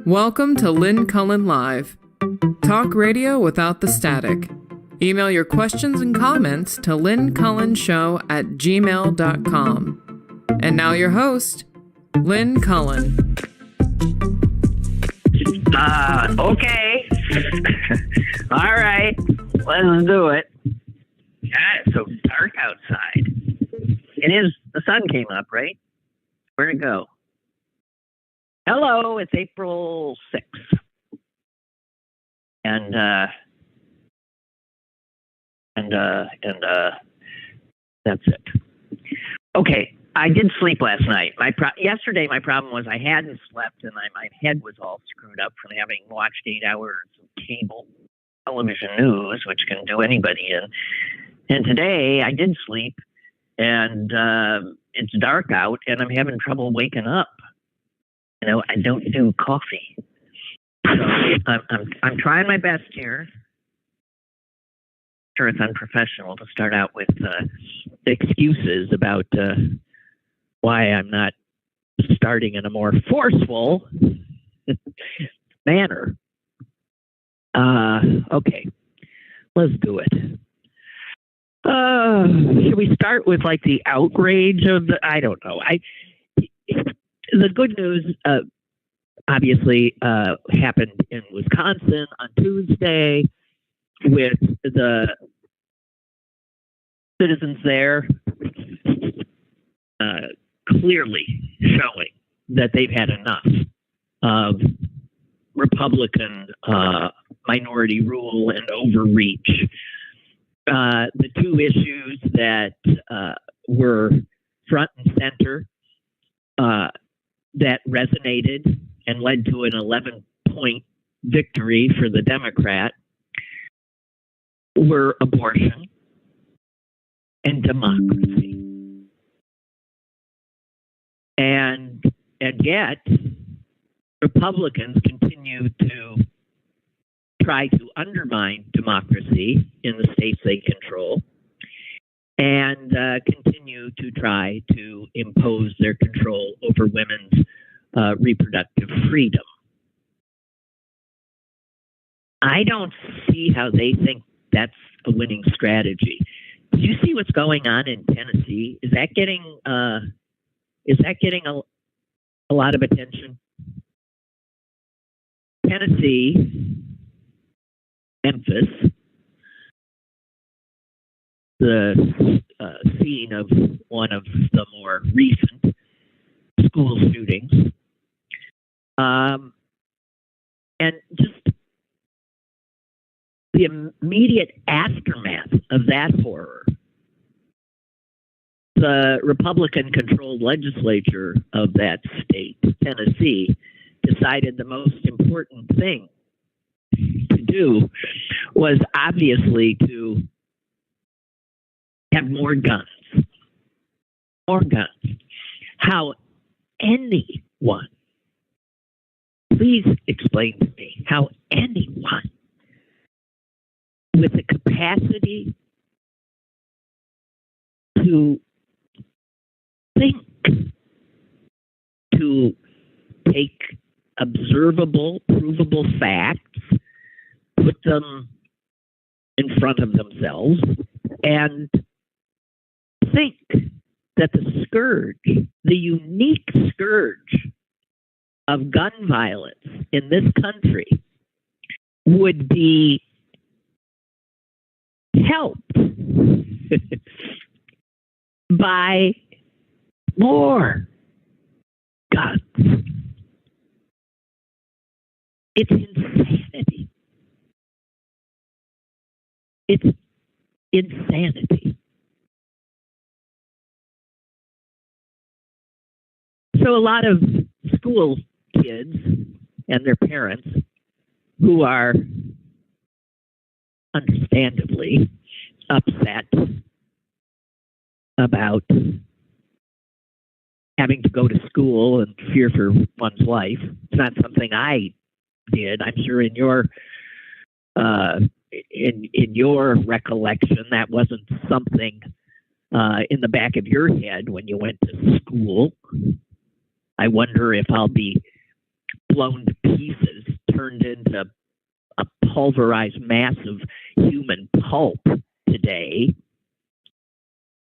Welcome to Lynn Cullen Live. Talk radio without the static. Email your questions and comments to lynncullenshow@gmail.com. And now your host, Lynn Cullen. Okay. All right. Let's do it. God, it's so dark outside. It is. The sun came up, right? Where'd it go? Hello, it's April 6th. And that's it. Okay, I did sleep last night. Yesterday, my problem was I hadn't slept, and my head was all screwed up from having watched 8 hours of cable television news, which can do anybody in. And today, I did sleep, and it's dark out, and I'm having trouble waking up. You know, I don't do coffee, so I'm trying my best here. Sure, it's unprofessional to start out with excuses about why I'm not starting in a more forceful manner. Okay, let's do it. Should we start with like the outrage of the? I don't know. The good news, obviously, happened in Wisconsin on Tuesday with the citizens there clearly showing that they've had enough of Republican minority rule and overreach. The two issues that were front and center that resonated and led to an 11-point victory for the Democrat were abortion and democracy. And yet, Republicans continue to try to undermine democracy in the states they control and continue to try to impose their control over women's reproductive freedom. I don't see how they think that's a winning strategy. Do you see what's going on in Tennessee? Is that getting a lot of attention? Tennessee, Memphis, the scene of one of the more recent school shootings. And just the immediate aftermath of that horror, the Republican-controlled legislature of that state, Tennessee, decided the most important thing to do was obviously to have more guns. More guns. How anyone, please explain to me, how anyone with the capacity to think, to take observable, provable facts, put them in front of themselves, and think that the scourge, the unique scourge of gun violence in this country would be helped by more guns. It's insanity. It's insanity. So a lot of school kids and their parents who are understandably upset about having to go to school and fear for one's life. It's not something I did. I'm sure in your recollection, that wasn't something in the back of your head when you went to school. I wonder if I'll be blown to pieces, turned into a pulverized mass of human pulp today.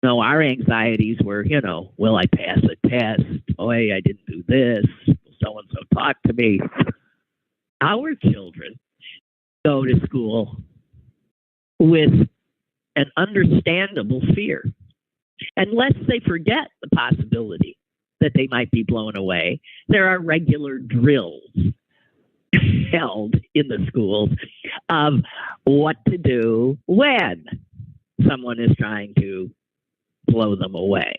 No, our anxieties were, will I pass a test? Oh, hey, I didn't do this. So-and-so talked to me. Our children go to school with an understandable fear. Unless they forget the possibility that they might be blown away, there are regular drills held in the schools of what to do when someone is trying to blow them away.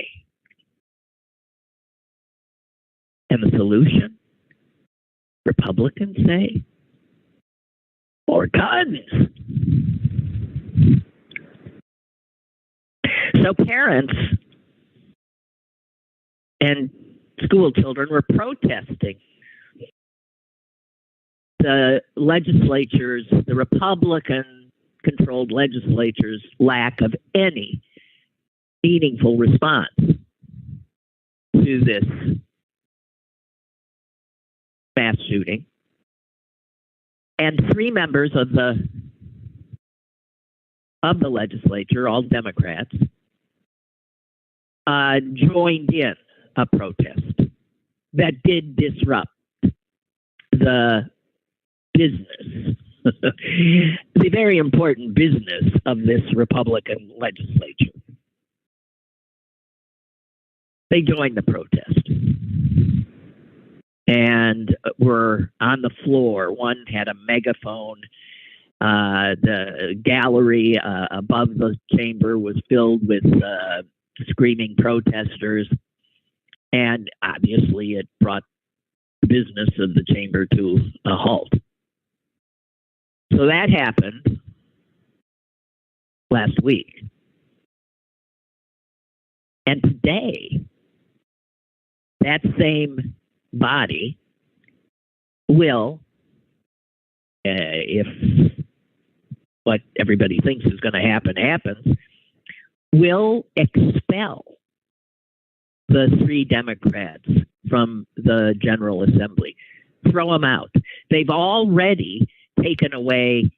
And the solution? Republicans say, more guns. So parents and school children were protesting the legislatures, the Republican-controlled legislatures' lack of any meaningful response to this mass shooting. And 3 members of the legislature, all Democrats, joined in a protest that did disrupt the business, the very important business of this Republican legislature. They joined the protest and were on the floor. One had a megaphone. The gallery above the chamber was filled with screaming protesters, and obviously it brought the business of the chamber to a halt. So that happened last week. And today, that same body will, if what everybody thinks is going to happen happens, will expel the 3 Democrats from the General Assembly. Throw them out. They've already taken away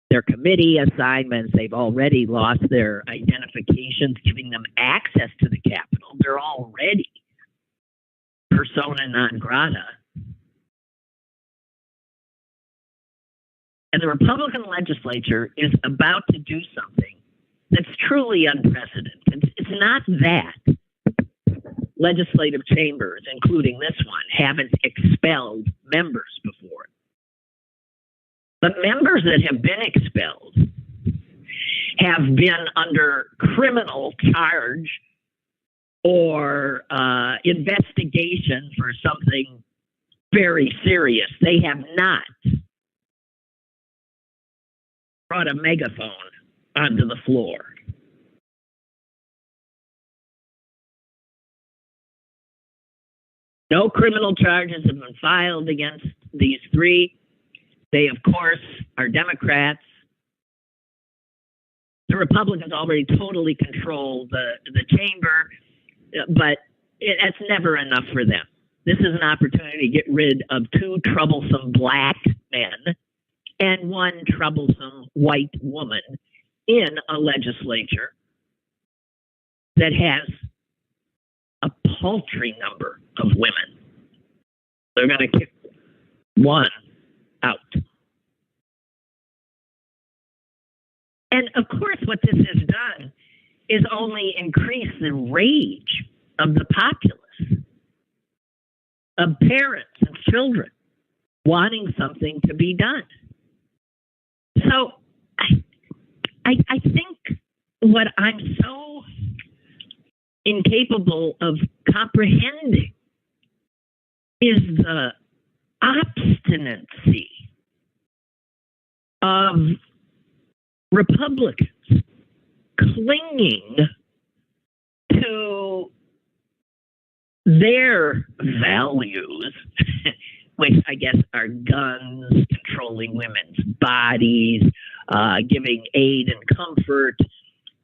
their committee assignments. They've already lost their identifications, giving them access to the Capitol. They're already persona non grata. And the Republican legislature is about to do something that's truly unprecedented. It's not that legislative chambers, including this one, haven't expelled members before. But members that have been expelled have been under criminal charge or investigation for something very serious. They have not brought a megaphone onto the floor. No criminal charges have been filed against these 3. They, of course, are Democrats. The Republicans already totally control the chamber, but that's never enough for them. This is an opportunity to get rid of 2 troublesome black men and 1 troublesome white woman in a legislature that has a paltry number of women. They're going to kick 1 out. And of course, what this has done is only increase the rage of the populace, of parents and children wanting something to be done. So I think what I'm so incapable of comprehending is the obstinacy of Republicans clinging to their values, which I guess are guns, controlling women's bodies, giving aid and comfort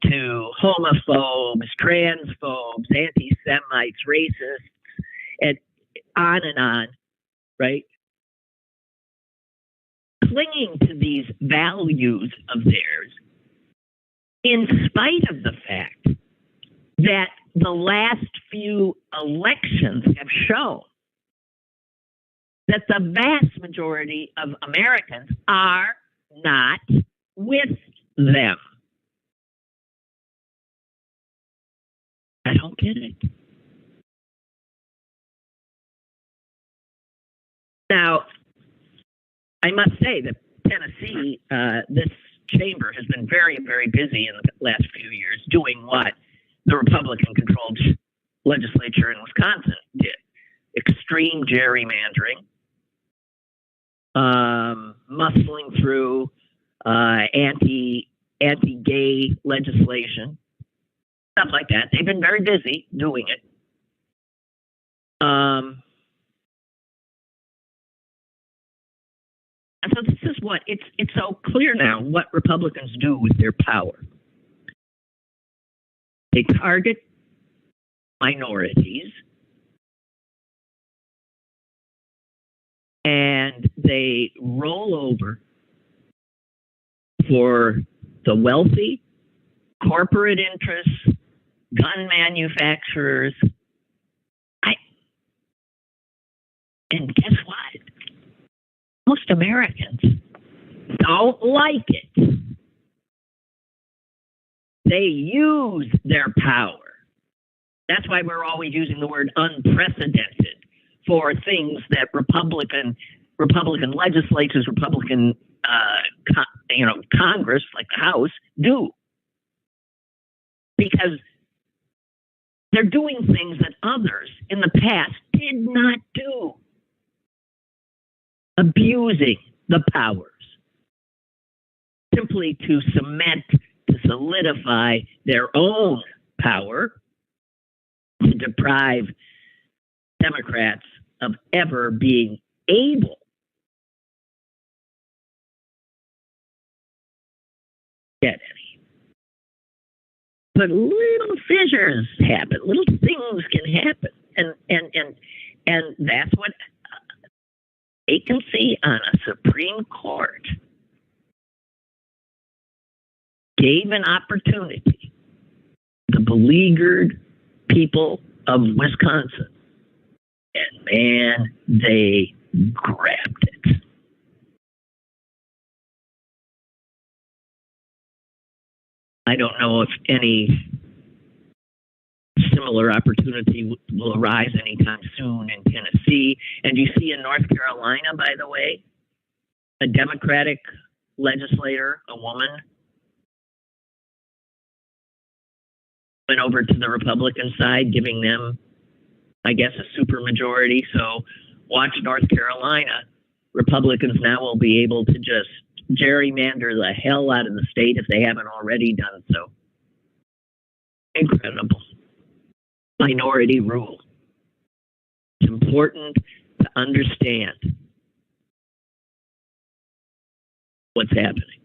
to homophobes, transphobes, anti-Semites, racists, and on, right? Clinging to these values of theirs in spite of the fact that the last few elections have shown that the vast majority of Americans are not with them. I don't get it. Now, I must say that Tennessee, this chamber has been very, very busy in the last few years doing what the Republican-controlled legislature in Wisconsin did. Extreme gerrymandering, muscling through anti-gay legislation, stuff like that. They've been very busy doing it. And so this is what it's so clear now what Republicans do with their power. They target minorities and they roll over for the wealthy, corporate interests, gun manufacturers. And guess what? Most Americans don't like it. They use their power. That's why we're always using the word unprecedented for things that Republican legislatures, Republican Congress, like the House, do. Because they're doing things that others in the past did not do. Abusing the powers simply to cement, to solidify their own power, to deprive Democrats of ever being able to get any. But little fissures happen, little things can happen, and that's what vacancy on a Supreme Court gave an opportunity to the beleaguered people of Wisconsin. And man, they grabbed it. I don't know if any similar opportunity will arise anytime soon in Tennessee. And you see in North Carolina, by the way, a Democratic legislator, a woman, went over to the Republican side, giving them, I guess, a supermajority. So watch North Carolina. Republicans now will be able to just gerrymander the hell out of the state if they haven't already done so. Incredible. Minority rule. It's important to understand what's happening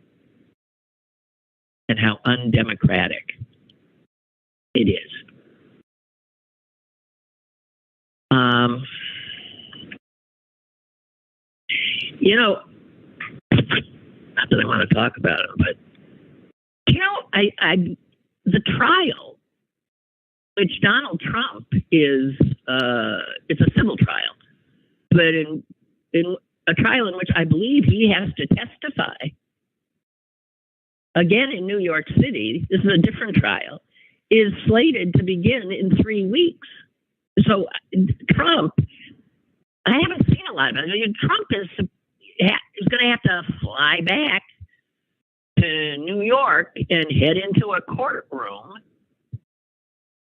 and how undemocratic it is. Not that I want to talk about it, but the trial, which Donald Trump is, it's a civil trial, but in a trial in which I believe he has to testify, again in New York City, this is a different trial, is slated to begin in 3 weeks. So Trump, I haven't seen a lot of it. Trump is going to have to fly back to New York and head into a courtroom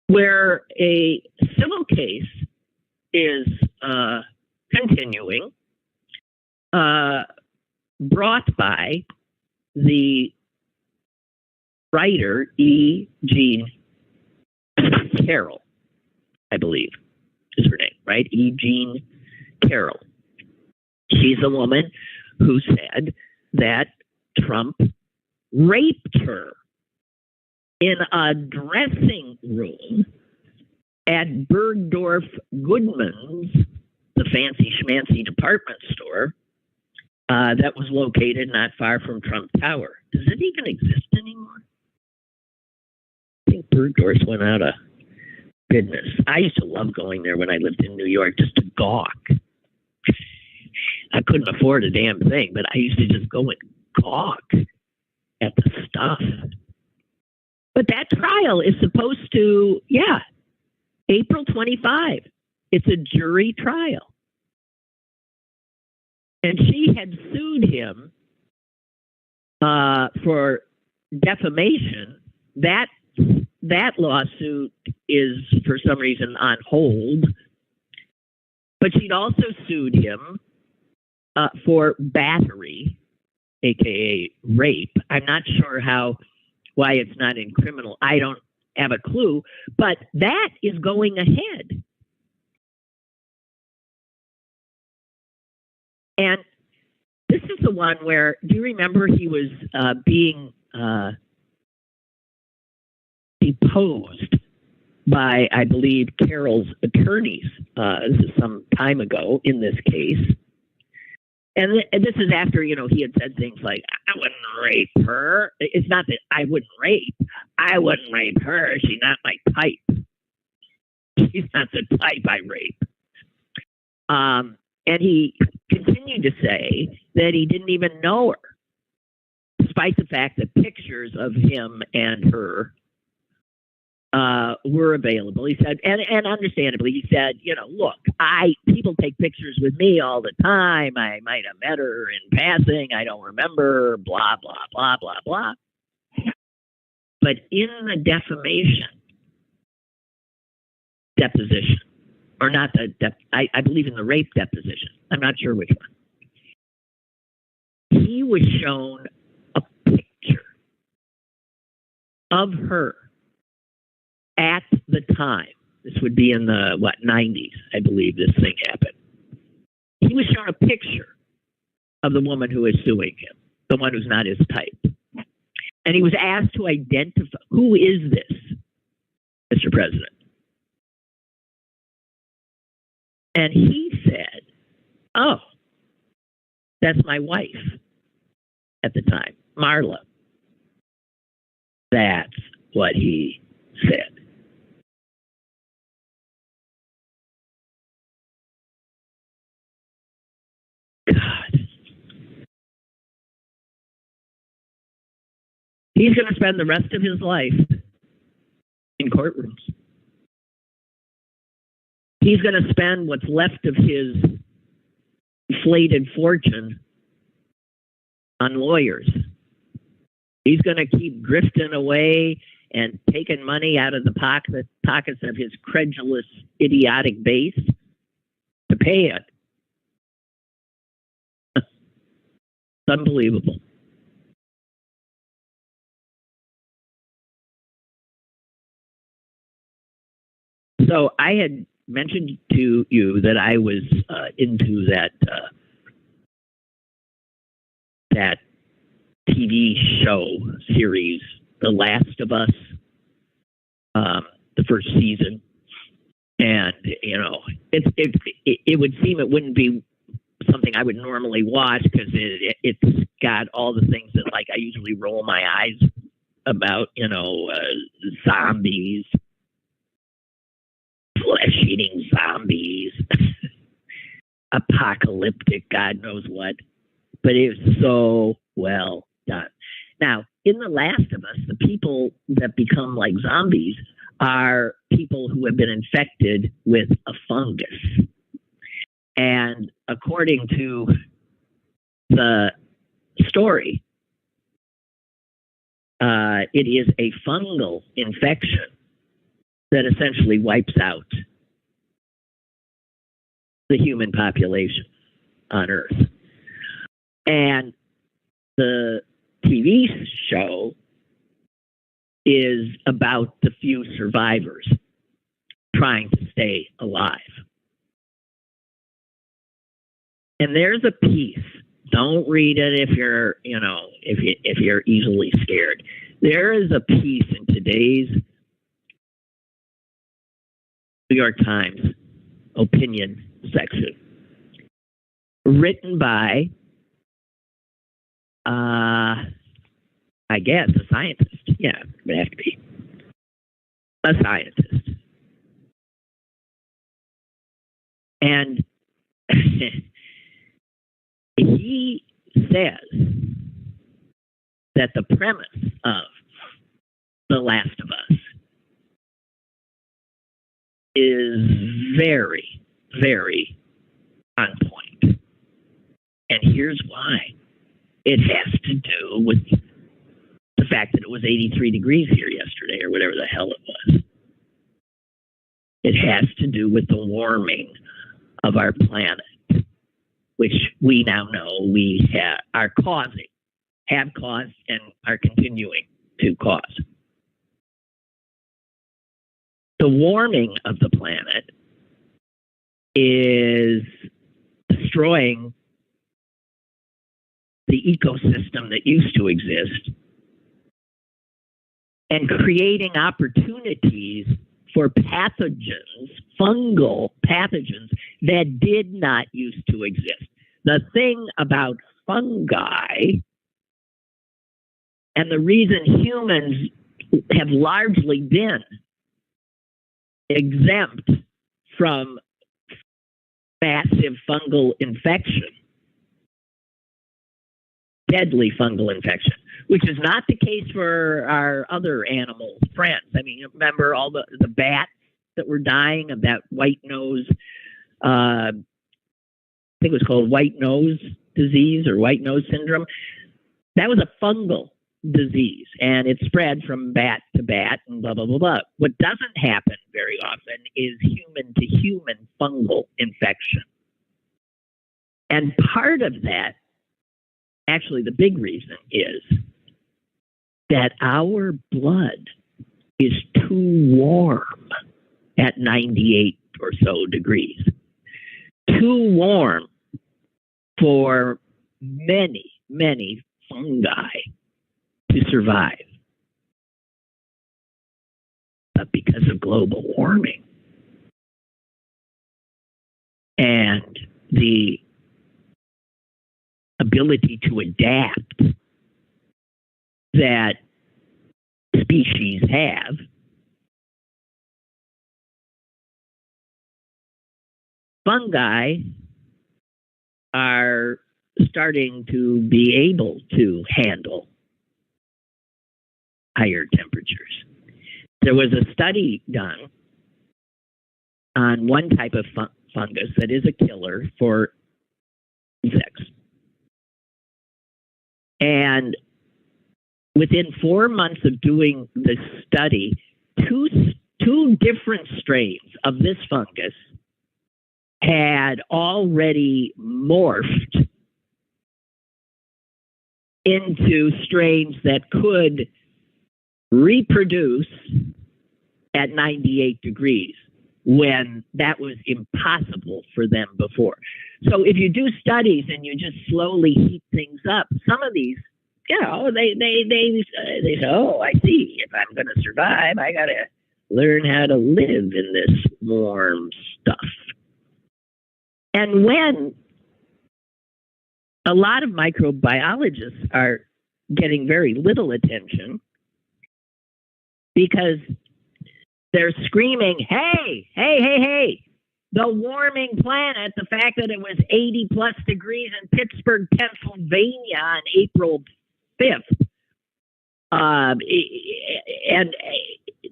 where a civil case is continuing, brought by the writer E. Jean Carroll, I believe is her name, right? E. Jean Carroll. She's a woman who said that Trump raped her in a dressing room at Bergdorf Goodman's, the fancy schmancy department store that was located not far from Trump Tower. Does it even exist anymore? I think Bergdorf's went out of business. I used to love going there when I lived in New York just to gawk. I couldn't afford a damn thing, but I used to just go and gawk at the stuff. But that trial is supposed to, April 25. It's a jury trial. And she had sued him for defamation. That lawsuit is, for some reason, on hold. But she'd also sued him for battery, aka rape. I'm not sure why it's not in criminal. I don't have a clue, but that is going ahead. And this is the one where, do you remember he was being deposed by, I believe, Carol's attorneys? This is some time ago in this case. And this is after, he had said things like, I wouldn't rape her. It's not that I wouldn't rape. I wouldn't rape her. She's not my type. She's not the type I rape. And he continued to say that he didn't even know her, despite the fact that pictures of him and her were available. He said, and understandably, he said, look, people take pictures with me all the time. I might have met her in passing. I don't remember, blah, blah, blah, blah, blah. But in the defamation deposition, or not I believe in the rape deposition. I'm not sure which one. He was shown a picture of her at the time. This would be in the, 90s, I believe this thing happened. He was shown a picture of the woman who is suing him, the one who's not his type. And he was asked to identify, who is this, Mr. President? And he said, oh, that's my wife at the time, Marla. That's what he said. God. He's going to spend the rest of his life in courtrooms. He's going to spend what's left of his inflated fortune on lawyers. He's going to keep grifting away and taking money out of the pockets of his credulous, idiotic base to pay it. Unbelievable. So I had mentioned to you that I was into that TV show series, The Last of Us, the first season, and it would seem it wouldn't be something I would normally watch because it's got all the things that I usually roll my eyes about, zombies. Flesh-eating zombies, apocalyptic, God knows what. But it was so well done. Now, in The Last of Us, the people that become like zombies are people who have been infected with a fungus. And according to the story, it is a fungal infection that essentially wipes out the human population on Earth. And the TV show is about the few survivors trying to stay alive. And there's a piece. Don't read it if you're, if you're easily scared. There is a piece in today's New York Times opinion section written by, I guess, a scientist. Yeah, it would have to be a scientist. And he says that the premise of The Last of Us is very, very on point. And here's why. It has to do with the fact that it was 83 degrees here yesterday, or whatever the hell it was. It has to do with the warming of our planet, which we now know we are causing, have caused, and are continuing to cause. The warming of the planet is destroying the ecosystem that used to exist and creating opportunities for pathogens, fungal pathogens that did not used to exist. The thing about fungi, and the reason humans have largely been exempt from massive fungal infection, deadly fungal infection, which is not the case for our other animal friends. I mean, remember all the bats that were dying of that white nose, I think it was called white nose disease or white nose syndrome. That was a fungal disease, and it spread from bat to bat and blah, blah, blah, blah. What doesn't happen very often is human-to-human fungal infection. And part of that, actually the big reason, is that our blood is too warm at 98 or so degrees. Too warm for many, many fungi to survive. But because of global warming and the ability to adapt that species have, fungi are starting to be able to handle higher temperatures. There was a study done on one type of fungus that is a killer for insects. And within 4 months of doing the study, two different strains of this fungus had already morphed into strains that could reproduce at 98 degrees when that was impossible for them before. So if you do studies and you just slowly heat things up, some of these, you know, they say, oh, I see. If I'm going to survive, I got to learn how to live in this warm stuff. And when a lot of microbiologists are getting very little attention because they're screaming, hey, the warming planet, the fact that it was 80 plus degrees in Pittsburgh, Pennsylvania on April 5th. And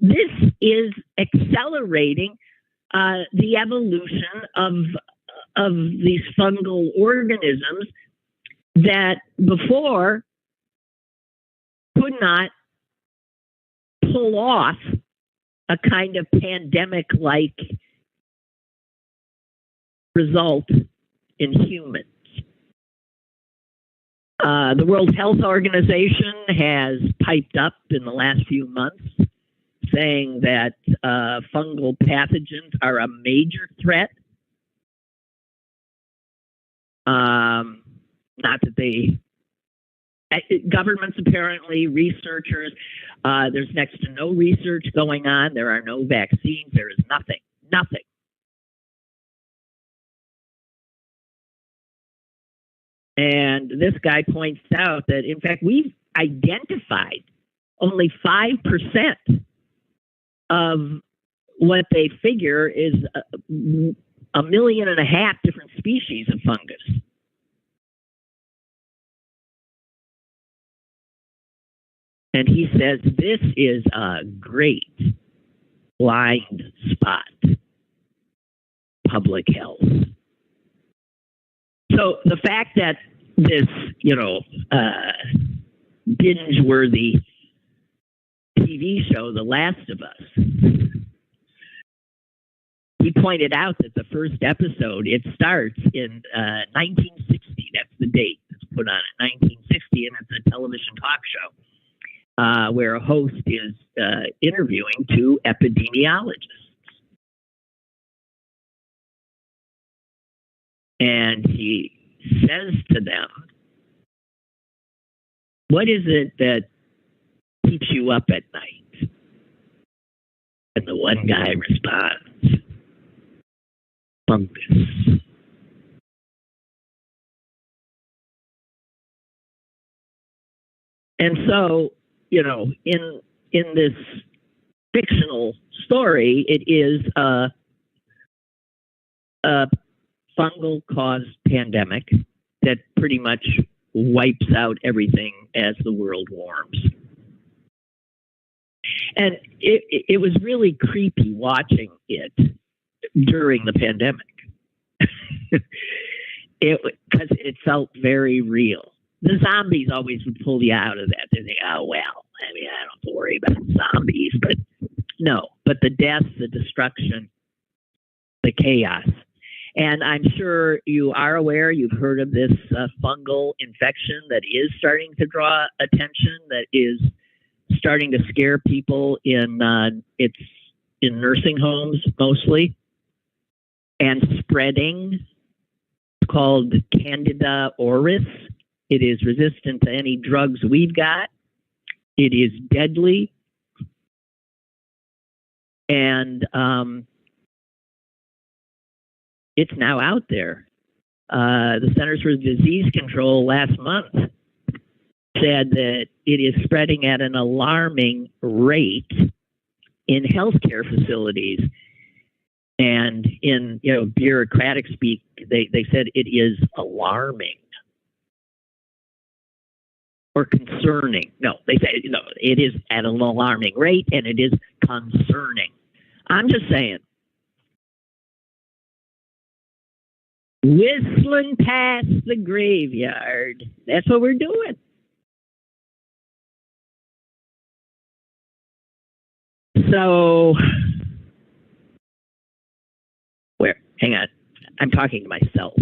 this is accelerating the evolution of these fungal organisms that before could not pull off a kind of pandemic-like result in humans. The World Health Organization has piped up in the last few months saying that fungal pathogens are a major threat. Not that they... Governments apparently, researchers, there's next to no research going on. There are no vaccines. There is nothing. And this guy points out that, in fact, we've identified only 5% of what they figure is 1.5 million different species of fungus. And he says this is a great blind spot, public health. So the fact that this, binge-worthy TV show, The Last of Us, he pointed out that the first episode, it starts in 1960. That's the date that's put on it, 1960, and it's a television talk show where a host is interviewing two epidemiologists. And he says to them, what is it that keeps you up at night? And the one guy responds, fungus. And so, in this fictional story, it is a fungal-caused pandemic that pretty much wipes out everything as the world warms. And it was really creepy watching it during the pandemic because it felt very real. The zombies always would pull you out of that. They think, oh, well, I don't have to worry about zombies. But no, but the death, the destruction, the chaos. And I'm sure you are aware, you've heard of this fungal infection that is starting to draw attention, that is starting to scare people it's in nursing homes mostly, and spreading. It's called Candida auris. It is resistant to any drugs we've got. It is deadly. And it's now out there. The Centers for Disease Control last month said that it is spreading at an alarming rate in healthcare facilities. And in bureaucratic speak, they said it is alarming or concerning. No, they say no, it is at an alarming rate and it is concerning. I'm just saying, whistling past the graveyard. That's what we're doing. So, hang on. I'm talking to myself.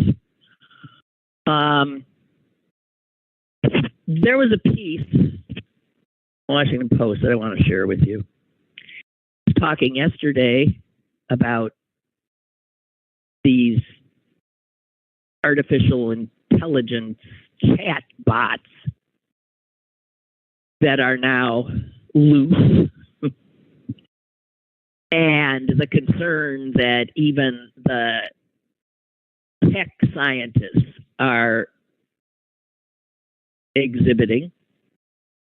There was a piece, Washington Post, that I want to share with you. I was talking yesterday about these artificial intelligence chat bots that are now loose. And the concern that even the tech scientists are exhibiting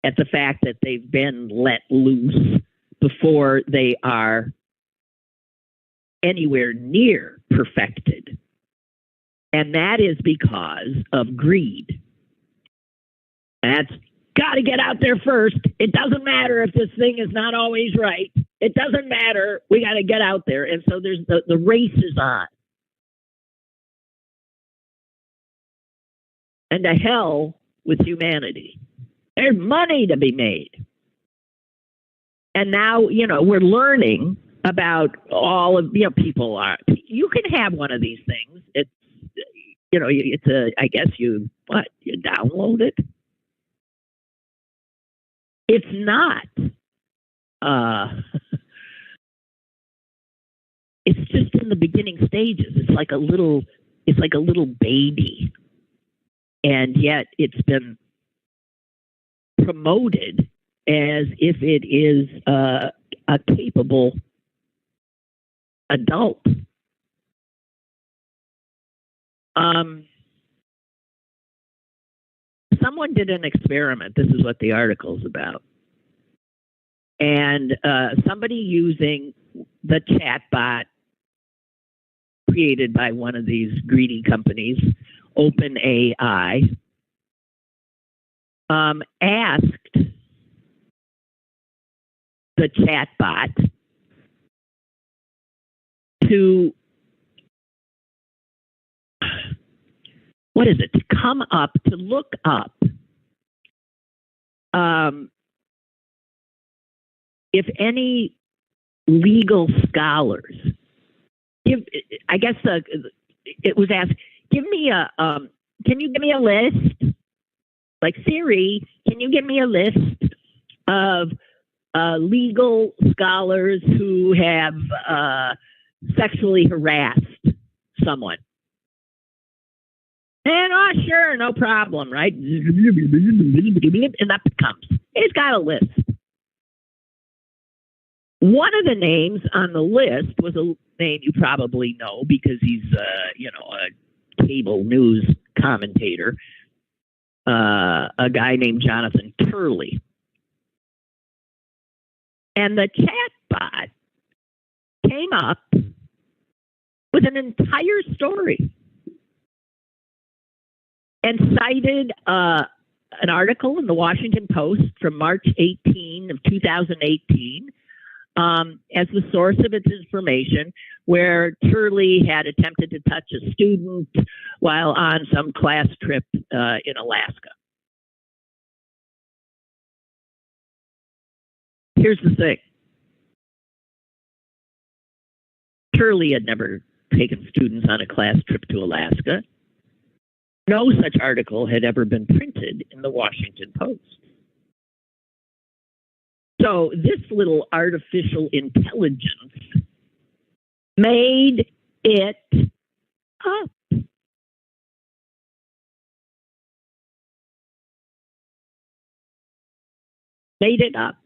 at the fact that they've been let loose before they are anywhere near perfected. And that is because of greed. That's got to get out there first. It doesn't matter if this thing is not always right. It doesn't matter. We got to get out there. And so there's the race is on. And to hell with humanity. There's money to be made. And now, we're learning about all of, people are, you can have one of these things. It's, I guess you download it. It's not, it's just in the beginning stages. It's like a little baby. And yet it's been promoted as if it is a capable adult. someone did an experiment. This is what the article's about. And somebody using the chatbot created by one of these greedy companies, OpenAI, asked the chatbot to, to look up if any legal scholars, it was asked, can you give me a list? Like Siri, can you give me a list of legal scholars who have sexually harassed someone? And sure, no problem, right? And up it comes. It's got a list. One of the names on the list was a name you probably know because he's, a cable news commentator, a guy named Jonathan Turley. And the chatbot came up with an entire story and cited an article in the Washington Post from March 18 of 2018 as the source of its information, where Turley had attempted to touch a student while on some class trip in Alaska. Here's the thing. Turley had never taken students on a class trip to Alaska. No such article had ever been printed in the Washington Post. So this little artificial intelligence made it up. Made it up.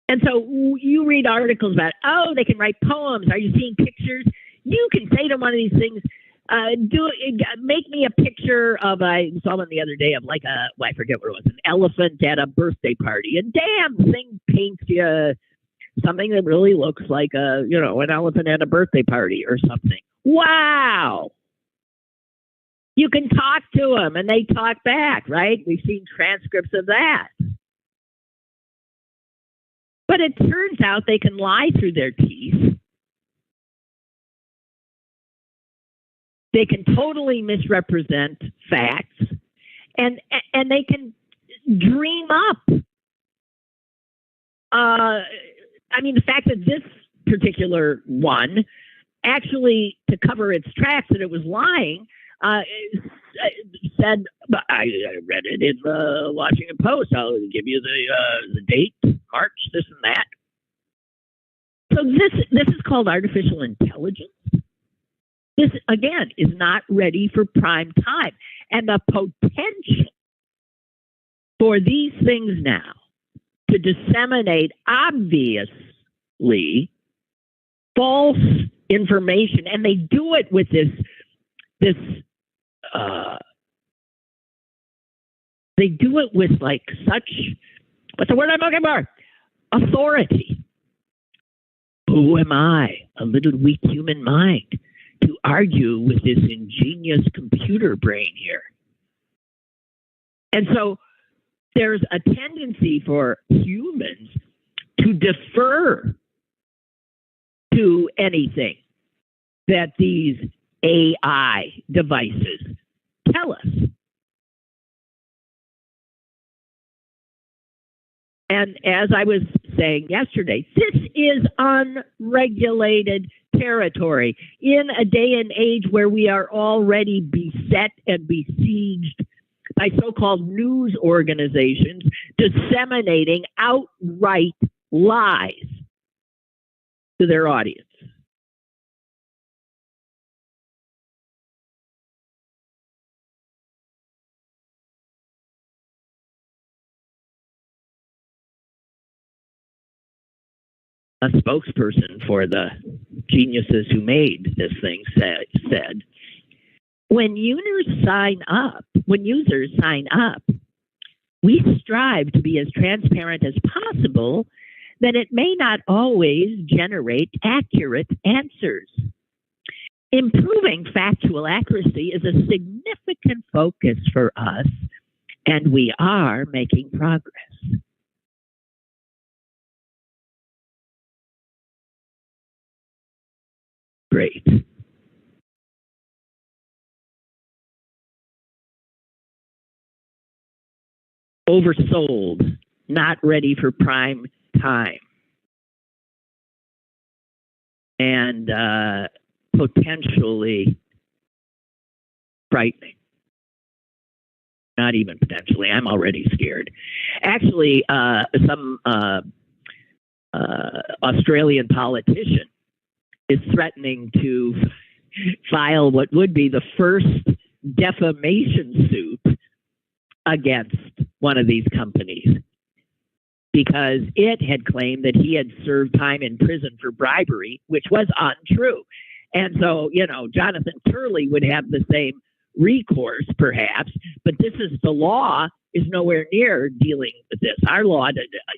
And so you read articles about, they can write poems. Are you seeing pictures? You can say to one of these things, make me a picture of, I saw one the other day of I forget what it was, an elephant at a birthday party. And damn thing paints you something that really looks like an elephant at a birthday party or something. Wow. You can talk to them and they talk back, right? We've seen transcripts of that. But it turns out they can lie through their teeth. They can totally misrepresent facts, and they can dream up. The fact that this particular one actually, to cover its tracks that it was lying, said, I read it in the Washington Post. I'll give you the date, March, this and that. So this is called artificial intelligence. This, again, is not ready for prime time. And the potential for these things now to disseminate obviously false information, and they do it with this they do it with such, what's the word I'm looking for? Authority. Who am I, a little weak human mind, to argue with this ingenious computer brain here? And so there's a tendency for humans to defer to anything that these AI devices tell us. And as I was saying yesterday, this is unregulated territory in a day and age where we are already beset and besieged by so-called news organizations disseminating outright lies to their audience. A spokesperson for the geniuses who made this thing said, when users sign up, we strive to be as transparent as possible, that it may not always generate accurate answers. Improving factual accuracy is a significant focus for us, and we are making progress. Great. Oversold, not ready for prime time, and potentially frightening. Not even potentially. I'm already scared. Actually, some Australian politician is threatening to file what would be the first defamation suit against one of these companies, because it had claimed that he had served time in prison for bribery, which was untrue. And so, Jonathan Turley would have the same recourse, perhaps, but the law is nowhere near dealing with this. Our law,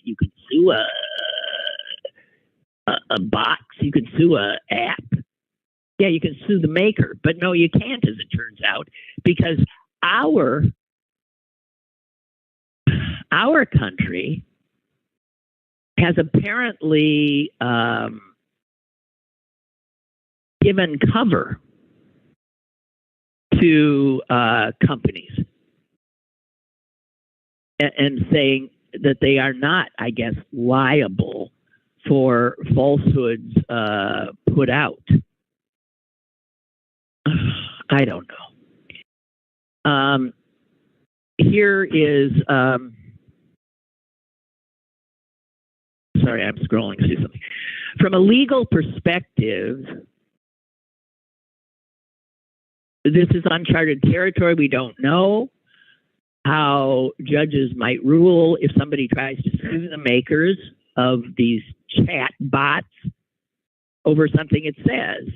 you could sue a box, you could sue a app. Yeah, you can sue the maker, but no, you can't, as it turns out, because our country has apparently given cover to companies and saying that they are not, I guess, liable for falsehoods put out. I don't know. Here is, sorry, I'm scrolling to see something. From a legal perspective, this is uncharted territory. We don't know how judges might rule if somebody tries to sue the makers of these chat bots over something it says.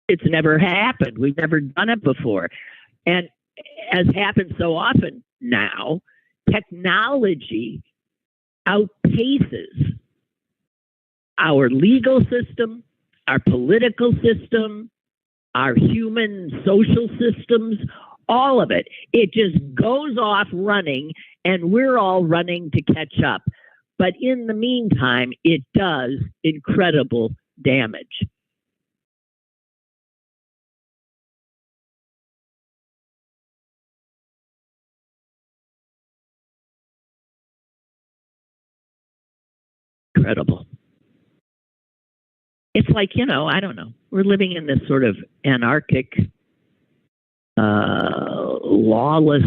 It's never happened. We've never done it before. And as happens so often now, technology outpaces our legal system, our political system, our human social systems, all of it. It just goes off running, and we're all running to catch up. But in the meantime, it does incredible damage. Incredible. It's like, I don't know. We're living in this sort of anarchic, lawless.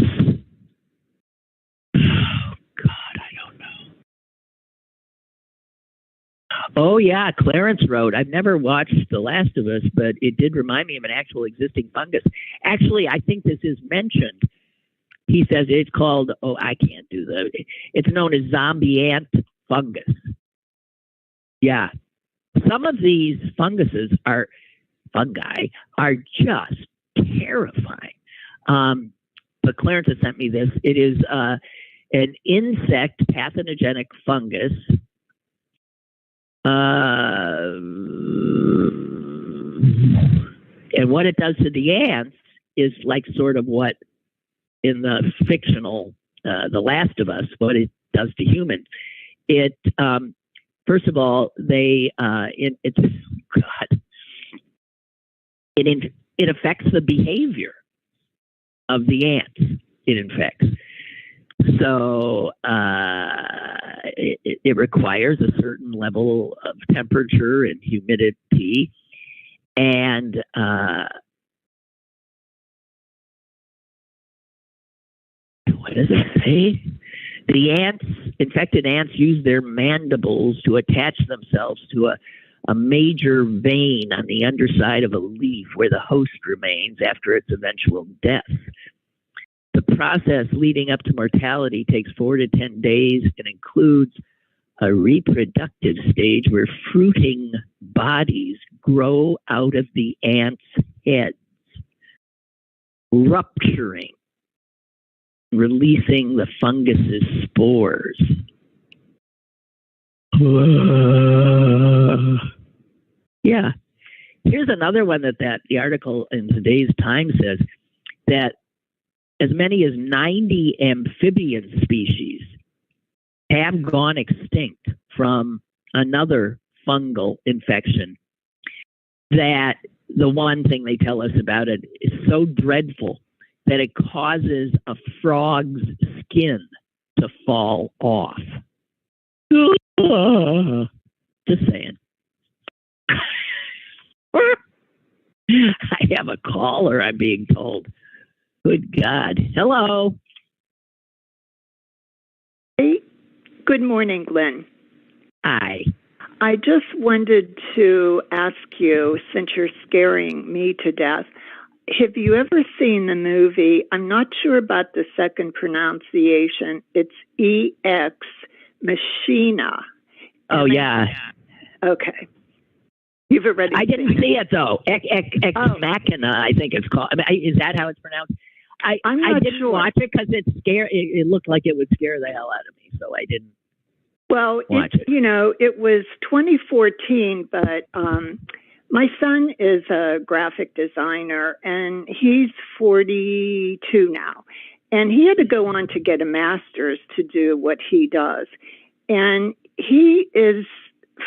Oh, God, I don't know. Oh, yeah, Clarence wrote, I've never watched The Last of Us, but it did remind me of an actual existing fungus. Actually, I think this is mentioned. He says it's called, I can't do that. It's known as zombie ant fungus. Yeah. Some of these fungi are just terrifying. But Clarence has sent me this. It is an insect pathogenic fungus. And what it does to the ants is like sort of what in the fictional The Last of Us, what it does to humans. It first of all, it affects the behavior of the ants it infects. So it requires a certain level of temperature and humidity, and what does it say? The infected ants use their mandibles to attach themselves to a major vein on the underside of a leaf where the host remains after its eventual death. The process leading up to mortality takes 4 to 10 days and includes a reproductive stage where fruiting bodies grow out of the ants' heads. rupturing, releasing the fungus's spores. Yeah. Here's another one that the article in today's Times says that as many as 90 amphibian species have gone extinct from another fungal infection, that the one thing they tell us about it is so dreadful that it causes a frog's skin to fall off. Just saying. I have a caller, I'm being told. Good God. Hello. Hey, good morning, Lynn. Hi. I just wanted to ask you, since you're scaring me to death, have you ever seen the movie? I'm not sure about the second pronunciation. It's EX Machina. Oh, yeah. Okay. You've already I didn't seen see it, though. Ex Machina, I think it's called. I mean, is that how it's pronounced? I didn't watch it because it looked like it would scare the hell out of me, so I didn't. Well, it was 2014, but my son is a graphic designer, and he's 42 now. And he had to go on to get a master's to do what he does. And he is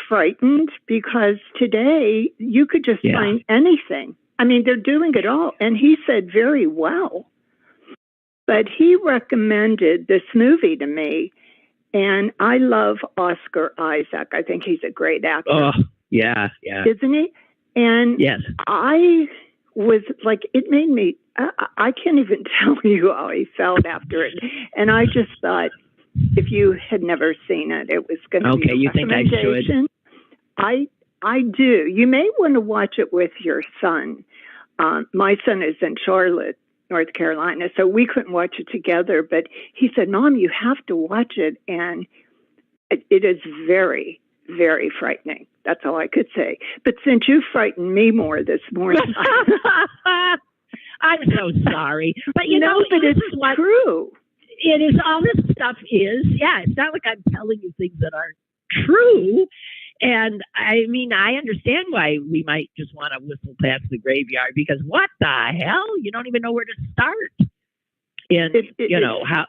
frightened because today you could just find anything. I mean, they're doing it all. And he said very well. But he recommended this movie to me. And I love Oscar Isaac. I think he's a great actor. Oh, yeah. Isn't he? And yes. I was like, it made me, I can't even tell you how I felt after it. And I just thought, if you had never seen it, it was going to be a you think I should? I do. You may want to watch it with your son. My son is in Charlotte, North Carolina, so we couldn't watch it together, but he said, Mom, you have to watch it, and it is very, very frightening. That's all I could say. But since you frightened me more this morning... I'm so sorry. But but it's true. It is, all this stuff is, it's not like I'm telling you things that aren't true. And I mean, I understand why we might just want to whistle past the graveyard, because what the hell? You don't even know where to start. And, how...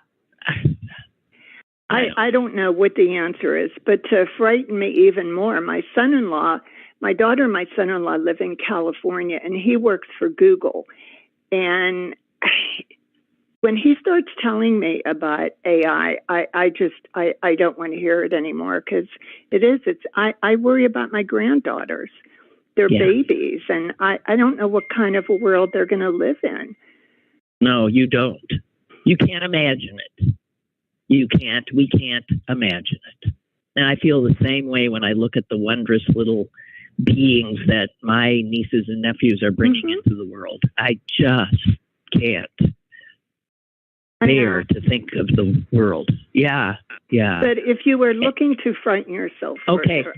I don't know what the answer is, but to frighten me even more, my daughter and my son-in-law live in California, and he works for Google. And when he starts telling me about AI, I don't want to hear it anymore, because I worry about my granddaughters. They're babies, and I don't know what kind of a world they're going to live in. No, you don't. You can't imagine it. We can't imagine it. And I feel the same way when I look at the wondrous little beings that my nieces and nephews are bringing into the world. I just can't bear to think of the world. Yeah. But if you were looking to frighten yourself, further,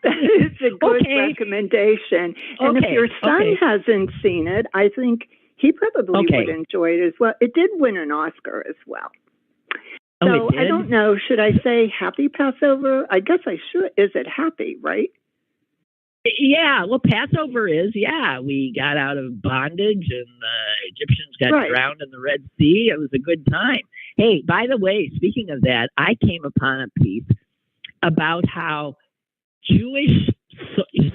that is a good recommendation. And if your son hasn't seen it, I think he probably would enjoy it as well. It did win an Oscar as well. So I don't know. Should I say happy Passover? I guess I should. Is it happy, right? Yeah. Well, Passover is, we got out of bondage, and the Egyptians got drowned in the Red Sea. It was a good time. Hey, by the way, speaking of that, I came upon a piece about how Jewish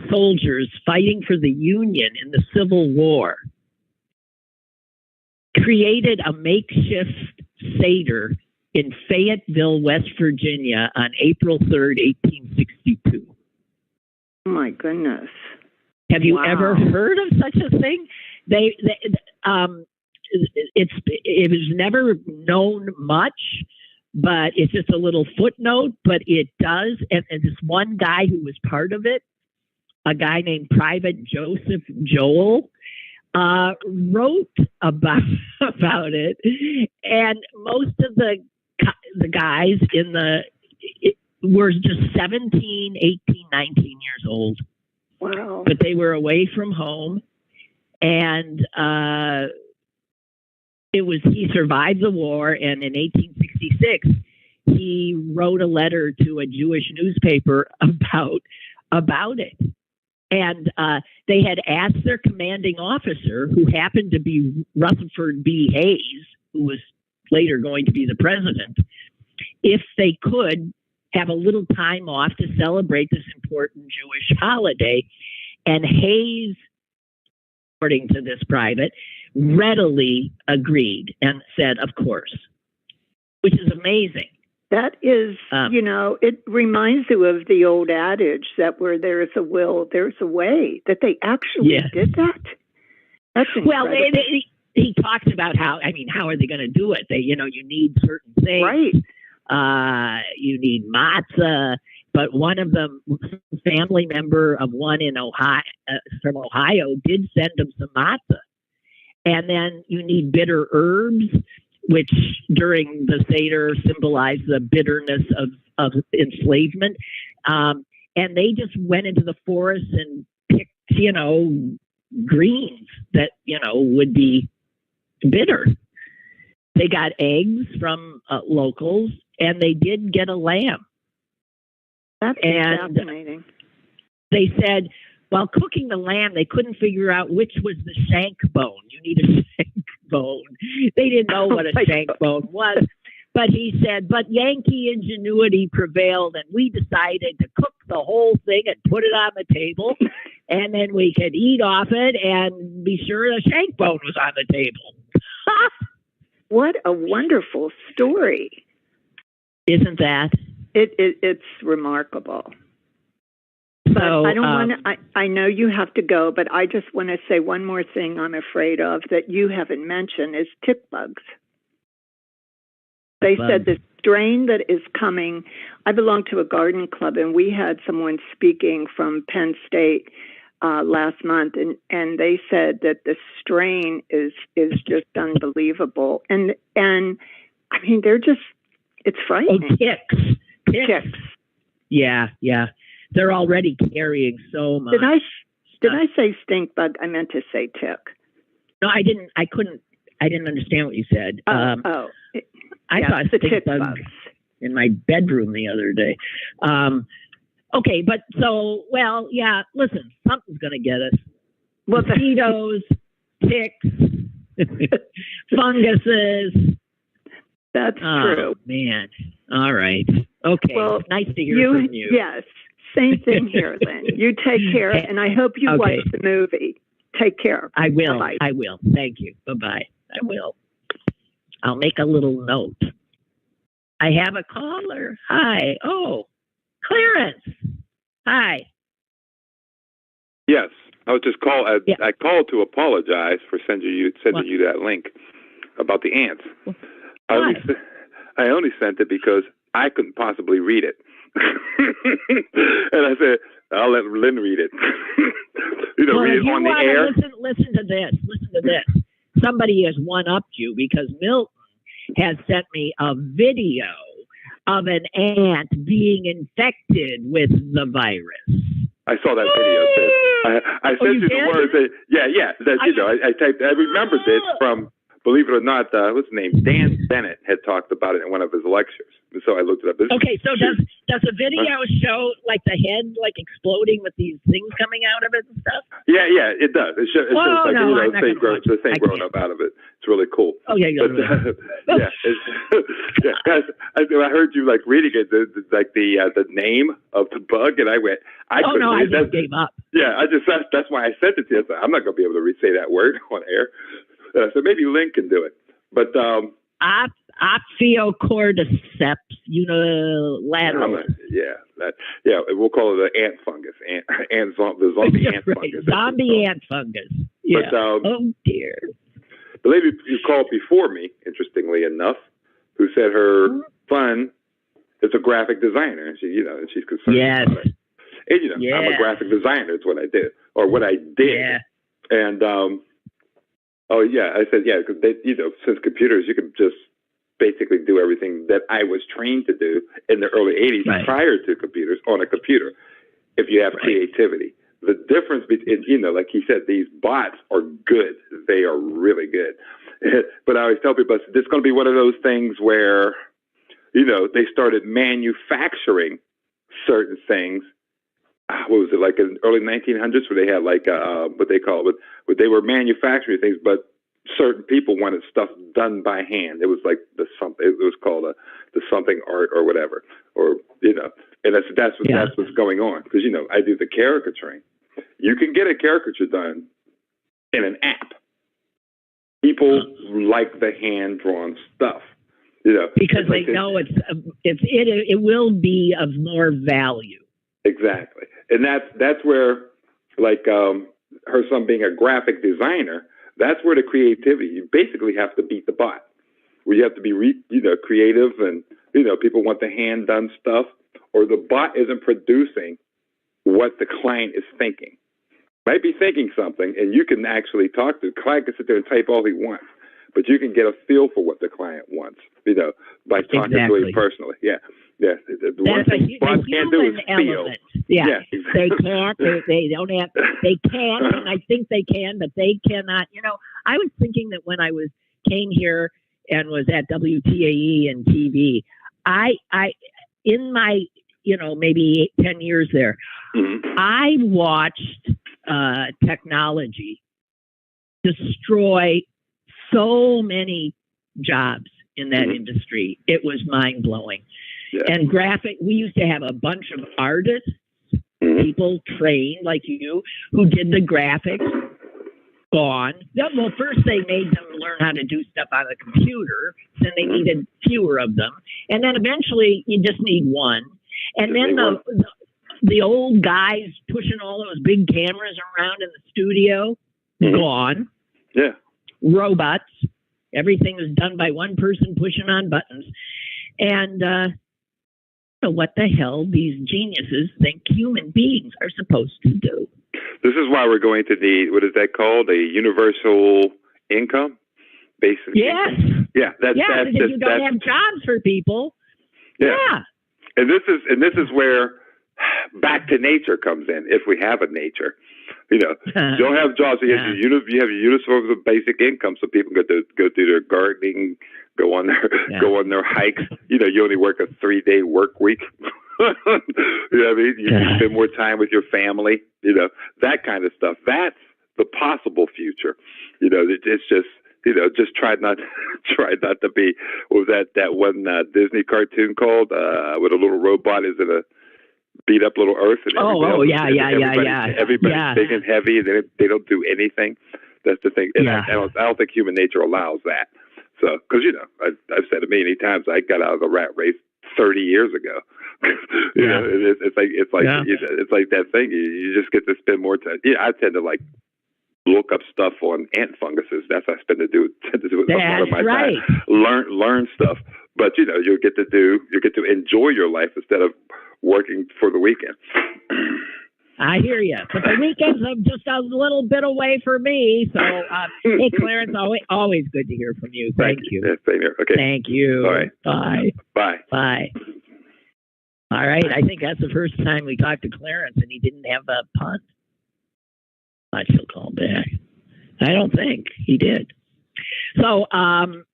soldiers fighting for the Union in the Civil War created a makeshift Seder in Fayetteville, West Virginia on April 3rd, 1862. Oh my goodness. Have you ever heard of such a thing? It was never known much, but it's just a little footnote, but it does. And this one guy who was part of it, a guy named Private Joseph Joel, wrote about it, and most of the guys were just 17, 18, 19 years old. Wow. But they were away from home, And he survived the war, and in 1866 he wrote a letter to a Jewish newspaper about it. And they had asked their commanding officer, who happened to be Rutherford B. Hayes, who was later going to be the president, if they could have a little time off to celebrate this important Jewish holiday. And Hayes, according to this private, readily agreed and said, of course, which is amazing. That is, it reminds you of the old adage that where there's a will, there's a way, that they actually did that. That's incredible. Well, he talks about how are they going to do it? You need certain things. Right. You need matzah, but one of them, family member of one in Ohio, from Ohio, did send him some matzah. And then you need bitter herbs, which during the Seder symbolize the bitterness of enslavement. And they just went into the forest and picked, greens that, would be bitter. They got eggs from locals, and they did get a lamb. That's fascinating. They said, while cooking the lamb, they couldn't figure out which was the shank bone. You need a shank bone. They didn't know what a shank bone was. But he said, but Yankee ingenuity prevailed, and we decided to cook the whole thing and put it on the table, and then we could eat off it and be sure the shank bone was on the table. What a wonderful story. Isn't that? It's remarkable. So, I don't want to. I know you have to go, but I just want to say one more thing. I'm afraid of that you haven't mentioned is tick bugs. They said the strain that is coming. I belong to a garden club, and we had someone speaking from Penn State last month, and they said that the strain is just unbelievable. And I mean, it's frightening. Oh, ticks. Yeah. They're already carrying so much. Did I say stink bug? I meant to say tick. No, I didn't. I didn't understand what you said. I saw a stink bug in my bedroom the other day. Okay, but listen, something's going to get us. Mosquitoes, ticks, funguses. That's true. Man. All right. Okay. Well, nice to hear from you. Yes. Same thing here, Lynn. You take care, and I hope you watch the movie. Take care. I will. Bye-bye. I will. Thank you. Bye-bye. I will. I'll make a little note. I have a caller. Hi. Oh, Clarence. Hi. Yes. I was just I called to apologize for sending you that link about the ants. I only sent it because I couldn't possibly read it. And I said, I'll let Lynn read it. Read it on the air. Listen to this. Somebody has one-upped you because Milton has sent me a video of an ant being infected with the virus. I saw that video. I sent you the words. I typed. I remembered this from. Believe it or not, what's his name? Dan Bennett had talked about it in one of his lectures. So I looked it up. Okay, so does the video show like the head like exploding with these things coming out of it and stuff? Yeah, it does. It shows like the thing growing up out of it. It's really cool. Oh yeah, I heard you like reading it, the name of the bug, and I went. I just gave up. Yeah, that's why I sent it to you. I'm not going to be able to say that word on air. So maybe Lynn can do it. But Ophiocordyceps unilateralis. We'll call it the ant fungus. The zombie ant fungus. Zombie ant fungus. Yeah. But, oh dear. The lady who called before me, interestingly enough, who said her son is a graphic designer, and she's concerned about it. And I'm a graphic designer. It's what I did, or what I did. Yeah. And I said, because since computers, you can just basically do everything that I was trained to do in the early 80s prior to computers on a computer, if you have creativity. the difference between, like he said, these bots are good. They are really good. But I always tell people, this is going to be one of those things where, they started manufacturing certain things. What was it, like in the early 1900s, where they had like what they call it, where they were manufacturing things, but certain people wanted stuff done by hand. It was like it was called the something art or whatever, or and that's what's going on. Because I do the caricaturing. You can get a caricature done in an app. People like the hand drawn stuff. Because they know it will be of more value. Exactly, and that's where, like her son being a graphic designer, that's where the creativity. You basically have to beat the bot, where you have to be creative, and people want the hand done stuff, or the bot isn't producing what the client is thinking. Might be thinking something, and you can actually talk to the client. Can sit there and type all he wants, but you can get a feel for what the client wants, by talking to him personally. Yeah. Yes. The one thing bots can't do is feel. Yeah. Exactly. They can't. They don't have. They can, and I think they can, but they cannot. I was thinking that when I came here and was at WTAE and TV, I in my maybe 10 years there, I watched technology destroy so many jobs in that industry. It was mind blowing. Yeah. And we used to have a bunch of artists, people trained like you, who did the graphics. Gone. Well, first they made them learn how to do stuff on a computer. Then they needed fewer of them, and then eventually you just need one. And then the old guys pushing all those big cameras around in the studio, gone. Yeah. Robots. Everything was done by one person pushing on buttons. And what the hell these geniuses think human beings are supposed to do. This is why we're going to need, what is that called? A universal income? Basic income. Yeah. Because you don't have jobs for people. Yeah. And this is where back to nature comes in, if we have a nature. You don't have jobs. So you have your universal basic income, so people go do their gardening, go on their hikes. You only work a 3-day work week. You know what I mean? You can spend more time with your family. That kind of stuff. That's the possible future. It's just just try not to be. What was that one Disney cartoon called? With a little robot is in a beat up little Earth. And everybody's big and heavy, and they don't do anything. That's the thing. And I don't think human nature allows that. So, because I've said it many times, I got out of the rat race 30 years ago. It's like that thing. You just get to spend more time. I tend to look up stuff on ant funguses. That's what I tend to do with a lot of my time. Learn stuff. But you'll get to enjoy your life instead of working for the weekend. I hear you. But the weekends are just a little bit away for me. So, hey, Clarence, always good to hear from you. Thank you. Yeah, same here. Okay. Thank you. All right. Bye. Bye. Bye. All right. I think that's the first time we talked to Clarence and he didn't have a pun. I shall call back. I don't think he did. So, I don't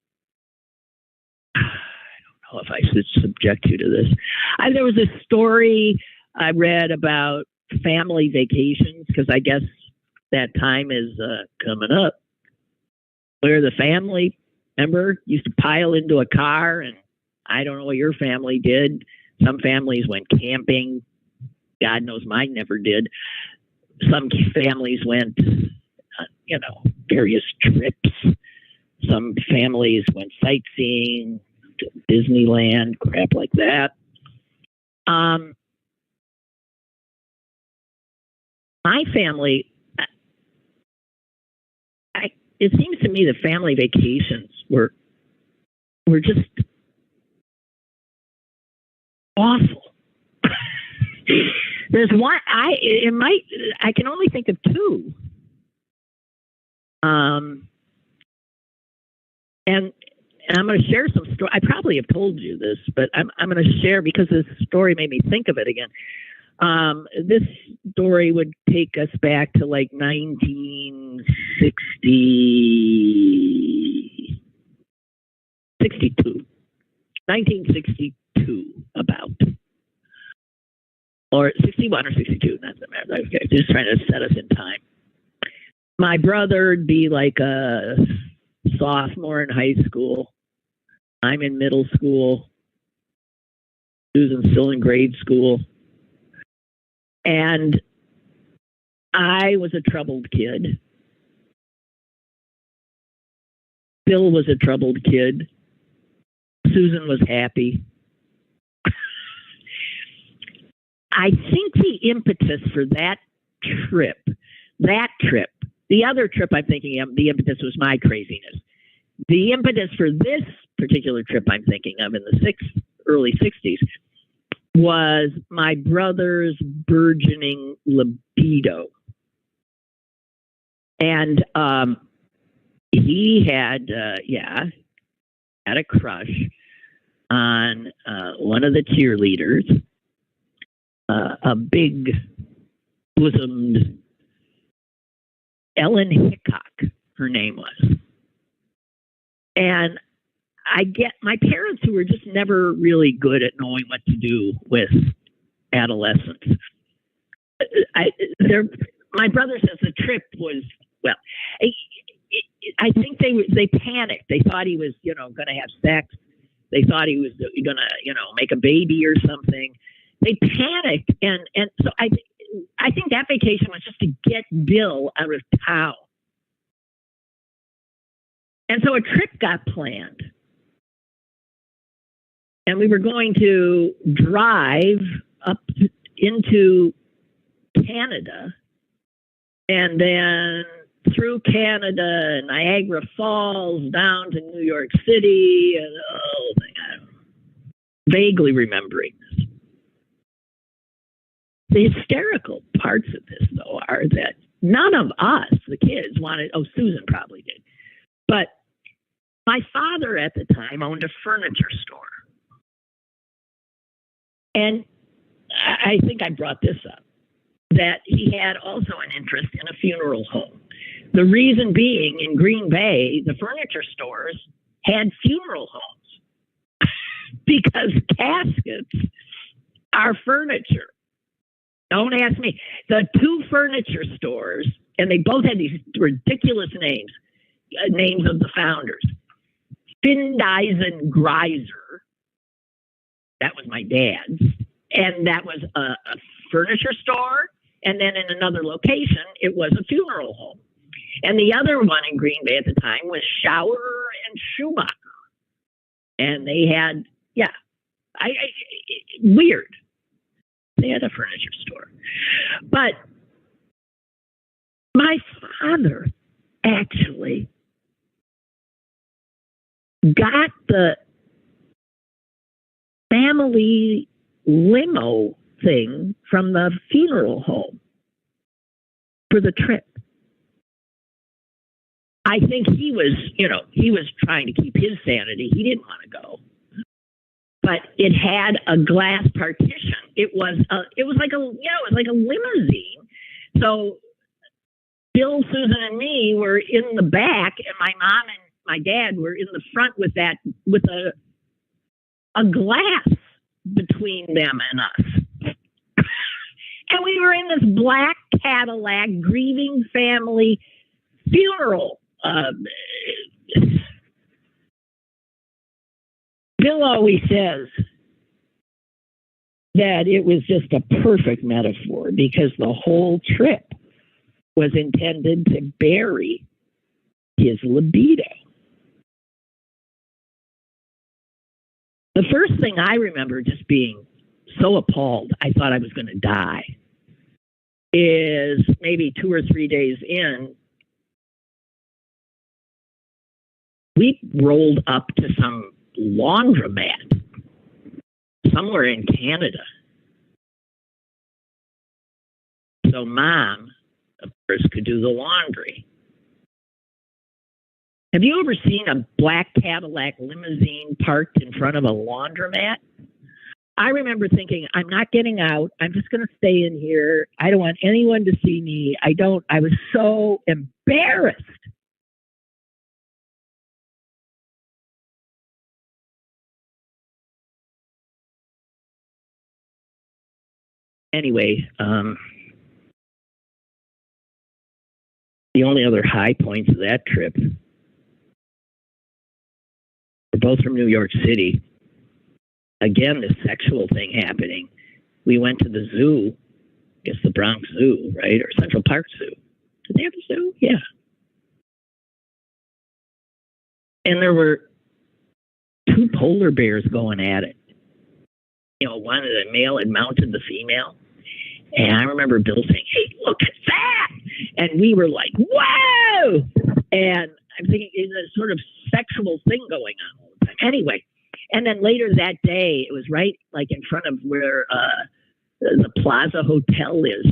know if I should subject you to this. There was a story I read about family vacations, because I guess that time is coming up, where the family member used to pile into a car, and I don't know what your family did. Some families went camping. God knows mine never did. Some families went, various trips. Some families went sightseeing, to Disneyland, crap like that. My family, it seems to me the family vacations were just awful. There's one, I can only think of two. And I'm going to share some story. I probably have told you this, but I'm going to share because this story made me think of it again. This story would take us back to like 1962, about. Or 61 or 62, not the matter. Okay, just trying to set us in time. My brother would be like a sophomore in high school. I'm in middle school. Susan's still in grade school. And I was a troubled kid. Bill was a troubled kid. Susan was happy. I think the impetus for that trip, the other trip I'm thinking of, the impetus was my craziness. The impetus for this particular trip I'm thinking of in the early 60s was my brother's burgeoning libido. And he had a crush on one of the cheerleaders, a big bosomed Ellen Hickok, her name was. And I get my parents, who were just never really good at knowing what to do with adolescents. My brother says the trip was, well, I think they panicked. They thought he was, going to have sex. They thought he was going to, make a baby or something. They panicked, and so I think that vacation was just to get Bill out of town. And so a trip got planned. And we were going to drive up into Canada and then through Canada, Niagara Falls, down to New York City, and the whole thing. I'm vaguely remembering this. The hysterical parts of this, though, are that none of us, the kids, wanted, Susan probably did, but my father at the time owned a furniture store. And I think I brought this up, that he had also an interest in a funeral home. The reason being, in Green Bay, the furniture stores had funeral homes because caskets are furniture. Don't ask me. The two furniture stores, and they both had these ridiculous names of the founders. Findeisen Greiser, that was my dad's, and that was a furniture store, and then in another location, it was a funeral home. And the other one in Green Bay at the time was Schauer and Schumacher. And they had, weird. They had a furniture store. But my father actually got the family limo thing from the funeral home for the trip. I think he was trying to keep his sanity. He didn't want to go. But it had a glass partition. It was like a limousine. So Bill, Susan, and me were in the back, and my mom and my dad were in the front with a glass between them and us. And we were in this black Cadillac grieving family funeral. Bill always says that it was just a perfect metaphor because the whole trip was intended to bury his libido. The first thing I remember just being so appalled, I thought I was going to die, is maybe 2 or 3 days in, we rolled up to some laundromat somewhere in Canada. So Mom, of course, could do the laundry. Have you ever seen a black Cadillac limousine parked in front of a laundromat? I remember thinking, I'm not getting out. I'm just going to stay in here. I don't want anyone to see me. I was so embarrassed. Anyway, the only other high points of that trip were both from New York City. Again, this sexual thing happening. We went to the zoo, I guess the Bronx Zoo, right? Or Central Park Zoo. Did they have a zoo? Yeah. And there were two polar bears going at it. You know, one of the male had mounted the female. And I remember Bill saying, hey, look at that. And we were like, whoa. And I'm thinking it's a sort of sexual thing going on all the time. Anyway, and then later that day, it was right like in front of where the Plaza Hotel is,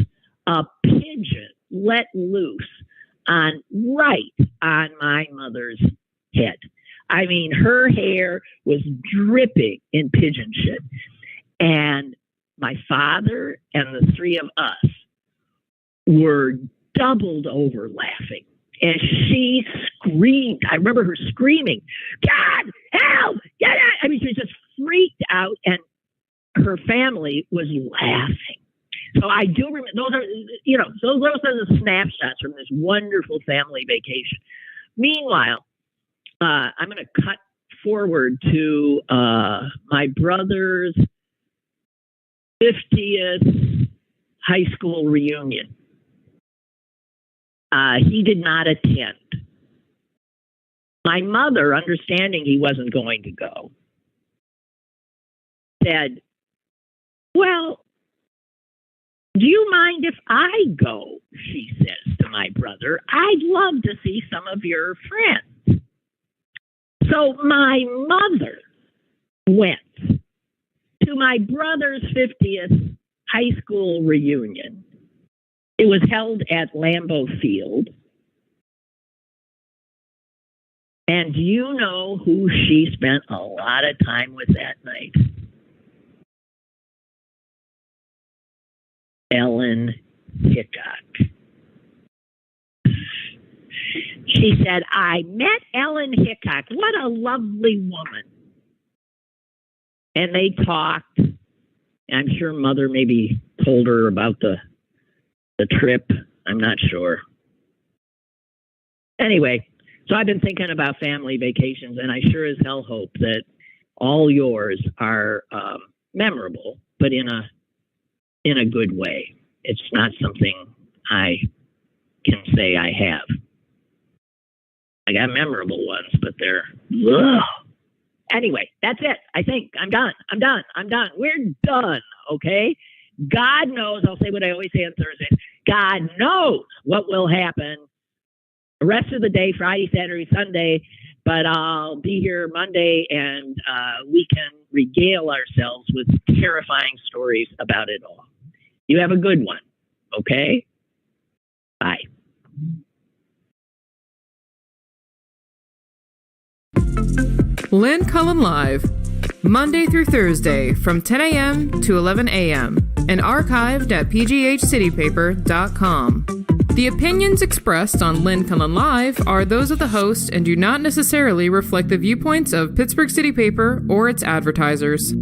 a pigeon let loose right on my mother's head. I mean, her hair was dripping in pigeon shit. And my father and the three of us were doubled over laughing. And she screamed. I remember her screaming, God, help, get out. I mean, she was just freaked out, and her family was laughing. So I do remember, those are the snapshots from this wonderful family vacation. Meanwhile, I'm going to cut forward to my brother's 50th high school reunion. He did not attend. My mother, understanding he wasn't going to go, said, well, do you mind if I go? She says to my brother. I'd love to see some of your friends. So my mother went to my brother's 50th high school reunion. It was held at Lambeau Field. And do you know who she spent a lot of time with that night? Ellen Hickok. She said, I met Ellen Hickok. What a lovely woman. And they talked. I'm sure Mother maybe told her about the trip. I'm not sure. Anyway, so I've been thinking about family vacations, and I sure as hell hope that all yours are memorable, but in a good way. It's not something I can say I have. I got memorable ones, but they're... Ugh. Anyway, that's it. I think I'm done. We're done, okay? God knows, I'll say what I always say on Thursdays, God knows what will happen the rest of the day, Friday, Saturday, Sunday, but I'll be here Monday, and we can regale ourselves with terrifying stories about it all. You have a good one, okay? Bye. Lynn Cullen Live, Monday through Thursday from 10 a.m. to 11 a.m. and archived at pghcitypaper.com. The opinions expressed on Lynn Cullen Live are those of the host and do not necessarily reflect the viewpoints of Pittsburgh City Paper or its advertisers.